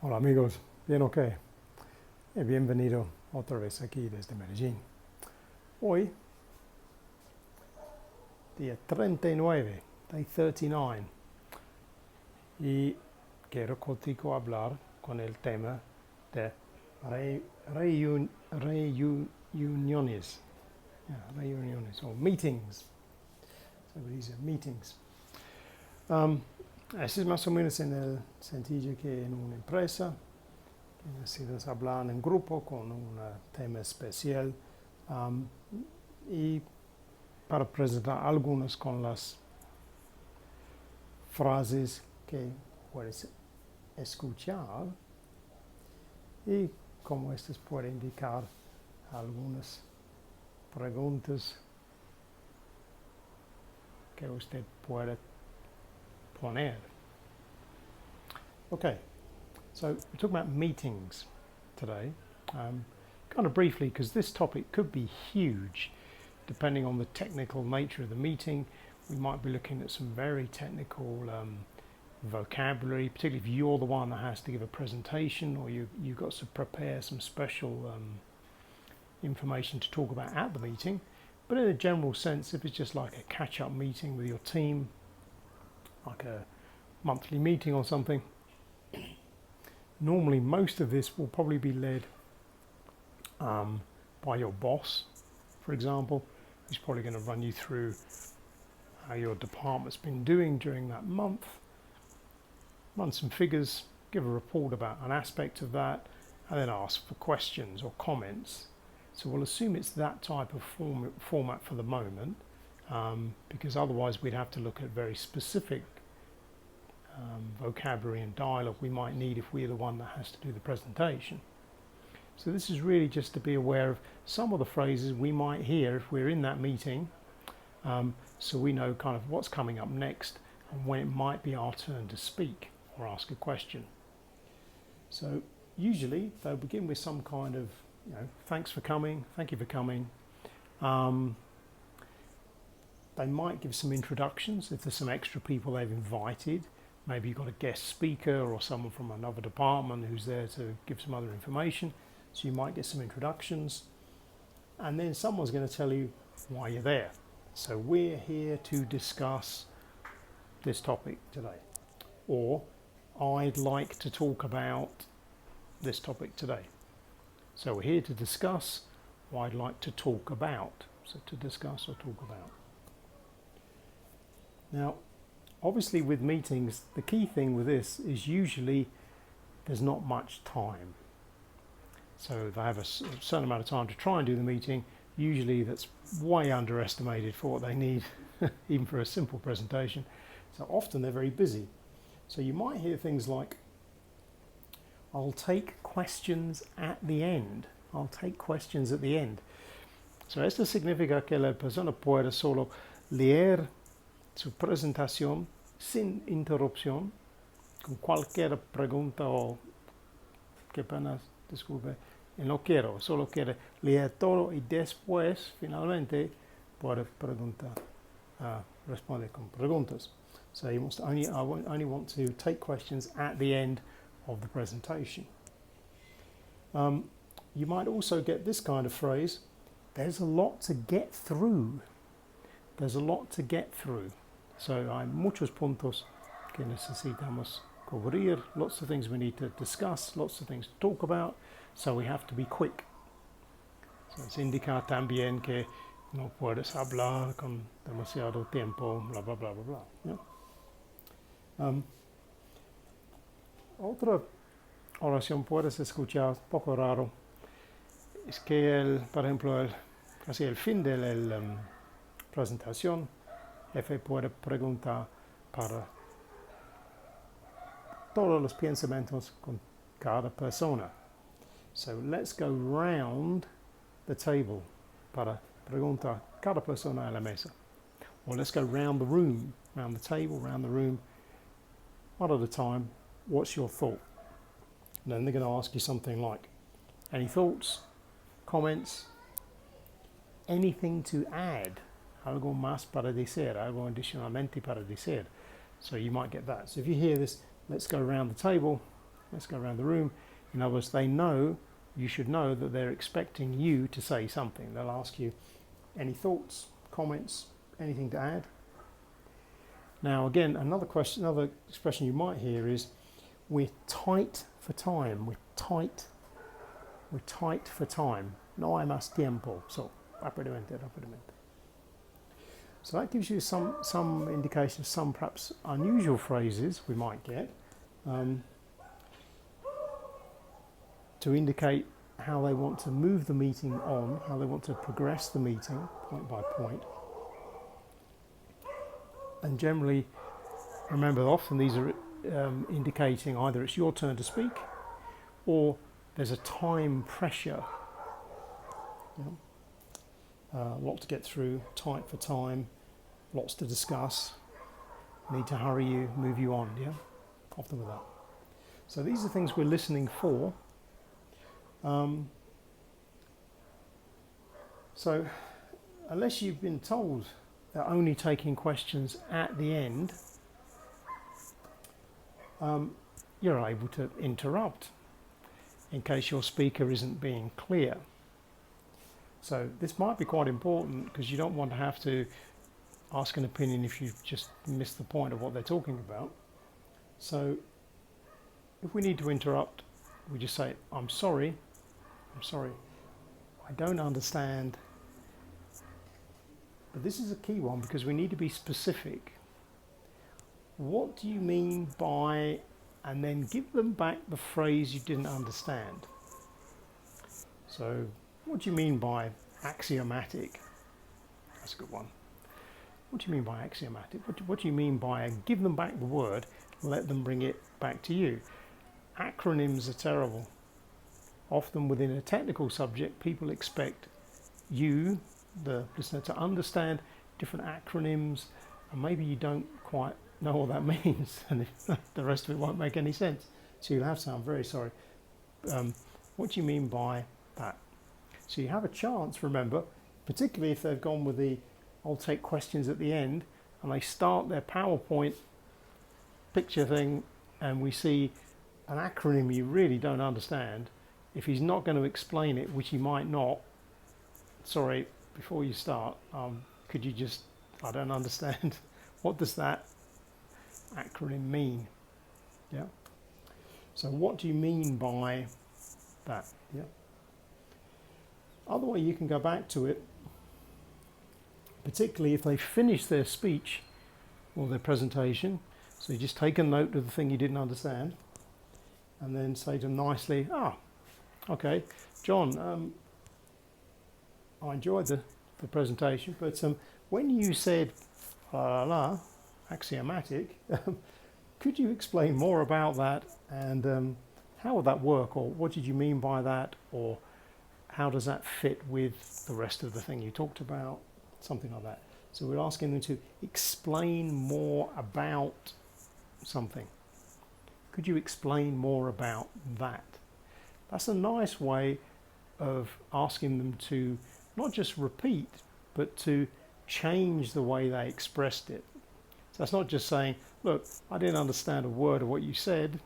Hola amigos, bien ok. Bienvenido otra vez aquí desde Medellín. Hoy, día 39, day 39, y quiero contigo hablar con el tema de reuniones, reuniones o meetings. Se dice meetings. Eso es más o menos en el sentido que en una empresa necesitas hablar en grupo con un tema especial y para presentar algunas con las frases que puedes escuchar y como estas pueden indicar algunas preguntas que usted puede poner. Okay. So we're talking about meetings today, kind of briefly, because this topic could be huge. Depending on the technical nature of the meeting, we might be looking at some very technical vocabulary, particularly if you're the one that has to give a presentation or you've got to prepare some special information to talk about at the meeting. But in a general sense, if it's just like a catch-up meeting with your team, like a monthly meeting or something, normally most of this will probably be led by your boss, for example, who's probably going to run you through how your department's been doing during that month, run some figures, give a report about an aspect of that, and then ask for questions or comments. So we'll assume it's that type of format for the moment, because otherwise we'd have to look at very specific vocabulary and dialogue we might need if we're the one that has to do the presentation. So this is really just to be aware of some of the phrases we might hear if we're in that meeting, so we know kind of what's coming up next and when it might be our turn to speak or ask a question. So usually they'll begin with some kind of, thanks for coming, thank you for coming. They might give some introductions if there's some extra people they've invited. Maybe you've got a guest speaker or someone from another department who's there to give some other information. So you might get some introductions. And then someone's going to tell you why you're there. So we're here to discuss this topic today. Or I'd like to talk about this topic today. So we're here to discuss what I'd like to talk about. So to discuss or talk about. Now, obviously with meetings, the key thing with this is usually there's not much time. So they have a certain amount of time to try and do the meeting. Usually that's way underestimated for what they need, even for a simple presentation. So often they're very busy. So you might hear things like, I'll take questions at the end. I'll take questions at the end. So esto significa que la persona puede solo leer su presentación sin interrupción, con cualquier pregunta o qué pena, disculpe, no quiero, solo quiere leer todo y después finalmente puede preguntar, responder con preguntas. So you must only want to take questions at the end of the presentation. You might also get this kind of phrase, there's a lot to get through. There's a lot to get through. So hay muchos puntos que necesitamos cubrir, lots of things we need to discuss, lots of things to talk about, so we have to be quick. So es indica también que no puedes hablar con demasiado tiempo, bla, bla, bla, bla, bla. Yeah? Otra oración puedes escuchar, un poco raro, es que, por ejemplo, casi el fin de la presentación, jefe puede preguntar para todos los pensamientos con cada persona. So let's go round the table para preguntar cada persona a la mesa. Or let's go round the room, round the table, round the room, one at a time. What's your thought? And then they're going to ask you something like, any thoughts, comments, anything to add? Algo más para decir, algo adicionalmente para decir. So you might get that. So if you hear this, let's go around the table, let's go around the room. In other words, you should know that they're expecting you to say something. They'll ask you any thoughts, comments, anything to add. Now again, another expression you might hear is, we're tight for time. We're tight for time. No hay más tiempo. So, rápidamente. So that gives you some indication of some perhaps unusual phrases we might get to indicate how they want to move the meeting on, how they want to progress the meeting point by point. And generally, remember, often these are indicating either it's your turn to speak or there's a time pressure. A lot to get through, tight for time, lots to discuss, need to hurry you, move you on, often with that. So these are things we're listening for. So unless you've been told they're only taking questions at the end, you're able to interrupt in case your speaker isn't being clear. So this might be quite important because you don't want to have to ask an opinion if you've just missed the point of what they're talking about. So if we need to interrupt, we just say, I'm sorry, I don't understand. But this is a key one because we need to be specific. What do you mean by, and then give them back the phrase you didn't understand. So, what do you mean by axiomatic? That's a good one. What do you mean by axiomatic? What do you mean by give them back the word, let them bring it back to you? Acronyms are terrible. Often within a technical subject, people expect you, the listener, to understand different acronyms, and maybe you don't quite know what that means, and the rest of it won't make any sense. So you'll have to say, I'm very sorry. What do you mean by that? So you have a chance, remember, particularly if they've gone with the I'll take questions at the end, and they start their PowerPoint picture thing, and we see an acronym you really don't understand. If he's not going to explain it, which he might not, sorry, before you start, could you just, I don't understand. What does that acronym mean? Yeah. So what do you mean by that? Yeah. Other way you can go back to it, particularly if they finish their speech or their presentation. So you just take a note of the thing you didn't understand, and then say to them nicely, okay, John, I enjoyed the presentation, but when you said axiomatic, could you explain more about that, and how would that work, or what did you mean by that, or how does that fit with the rest of the thing you talked about, something like that. So we're asking them to explain more about something. Could you explain more about that? That's a nice way of asking them to not just repeat, but to change the way they expressed it. So that's not just saying, look, I didn't understand a word of what you said.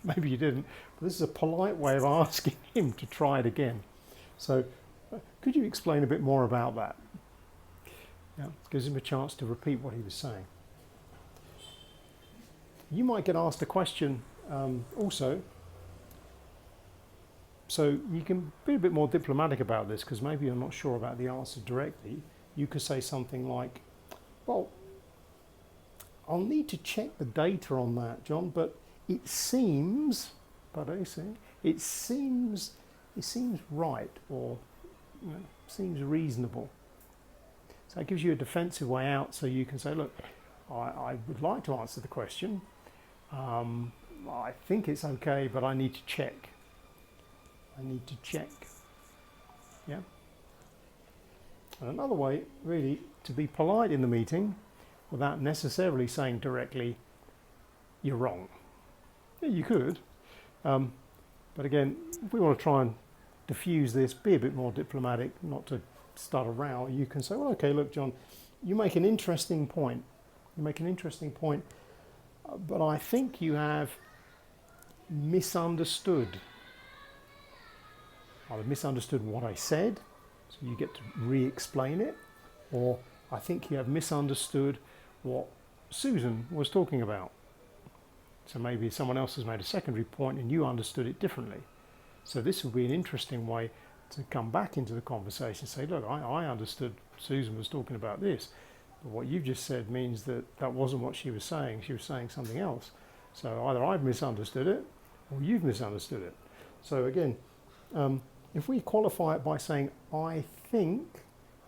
Maybe you didn't, but this is a polite way of asking him to try it again. So could you explain a bit more about that? Yeah, gives him a chance to repeat what he was saying. You might get asked a question also. So you can be a bit more diplomatic about this, because maybe you're not sure about the answer directly. You could say something like, well, I'll need to check the data on that, John, but it seems right, or seems reasonable. So it gives you a defensive way out, so you can say, look, I would like to answer the question. I think it's okay, but I need to check. Yeah. And another way, really, to be polite in the meeting without necessarily saying directly, you're wrong. Yeah, you could. But again, if we want to try and diffuse this, be a bit more diplomatic, not to start a row, you can say, well, okay, look, John, you make an interesting point. But I think you have misunderstood. Either misunderstood what I said, so you get to re-explain it, or I think you have misunderstood what Susan was talking about. So maybe someone else has made a secondary point and you understood it differently. So this would be an interesting way to come back into the conversation and say, look, I understood Susan was talking about this, but what you've just said means that that wasn't what she was saying. She was saying something else. So either I've misunderstood it or you've misunderstood it. So again, if we qualify it by saying I think,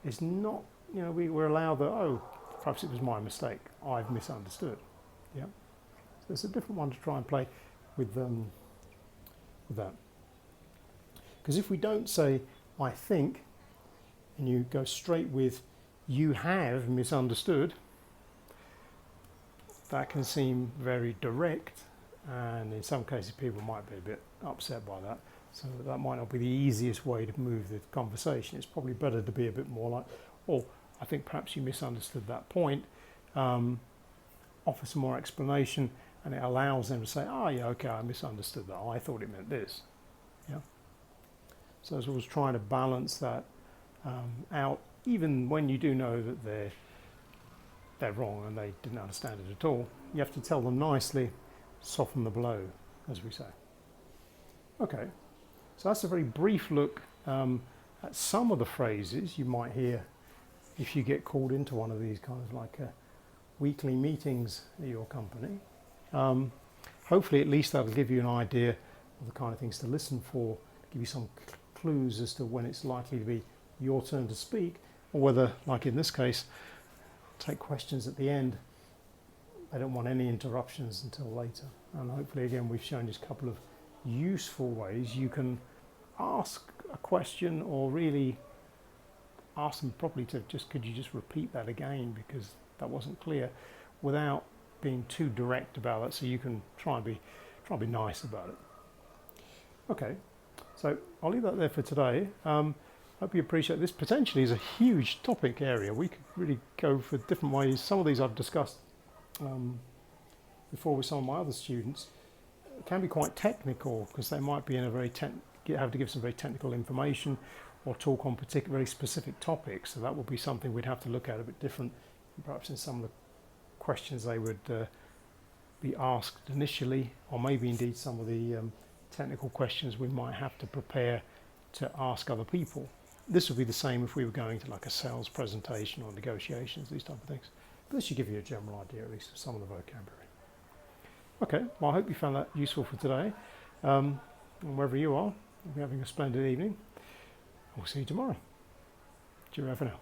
it's not, we're allowed that, oh, perhaps it was my mistake, I've misunderstood. Yeah. So it's a different one to try and play with that. Because if we don't say I think, and you go straight with you have misunderstood, that can seem very direct, and in some cases people might be a bit upset by that. So that might not be the easiest way to move the conversation. It's probably better to be a bit more like, oh, I think perhaps you misunderstood that point. Offer some more explanation, and it allows them to say, oh yeah, okay, I misunderstood that. I thought it meant this. Yeah. So as I was trying to balance that out, even when you do know that they're wrong and they didn't understand it at all, you have to tell them nicely, soften the blow, as we say. Okay, so that's a very brief look at some of the phrases you might hear if you get called into one of these kind of like weekly meetings at your company. Hopefully at least that'll give you an idea of the kind of things to listen for, give you some clues as to when it's likely to be your turn to speak, or whether, like in this case, take questions at the end. I don't want any interruptions until later. And hopefully again we've shown you a couple of useful ways you can ask a question, or really ask them properly to just, could you just repeat that again because that wasn't clear, without being too direct about it, so you can try and be nice about it. Okay, so I'll leave that there for today. Hope you appreciate this. Potentially is a huge topic area. We could really go for different ways. Some of these I've discussed before with some of my other students. It can be quite technical because they might be in a very have to give some very technical information or talk on particular very specific topics. So that would be something we'd have to look at a bit different, perhaps in some of the questions they would be asked initially, or maybe indeed some of the technical questions we might have to prepare to ask other people. This would be the same if we were going to like a sales presentation or negotiations, these type of things. But this should give you a general idea at least of some of the vocabulary. Okay, well I hope you found that useful for today. And wherever you are, you'll be having a splendid evening. We'll see you tomorrow. Cheerio for now.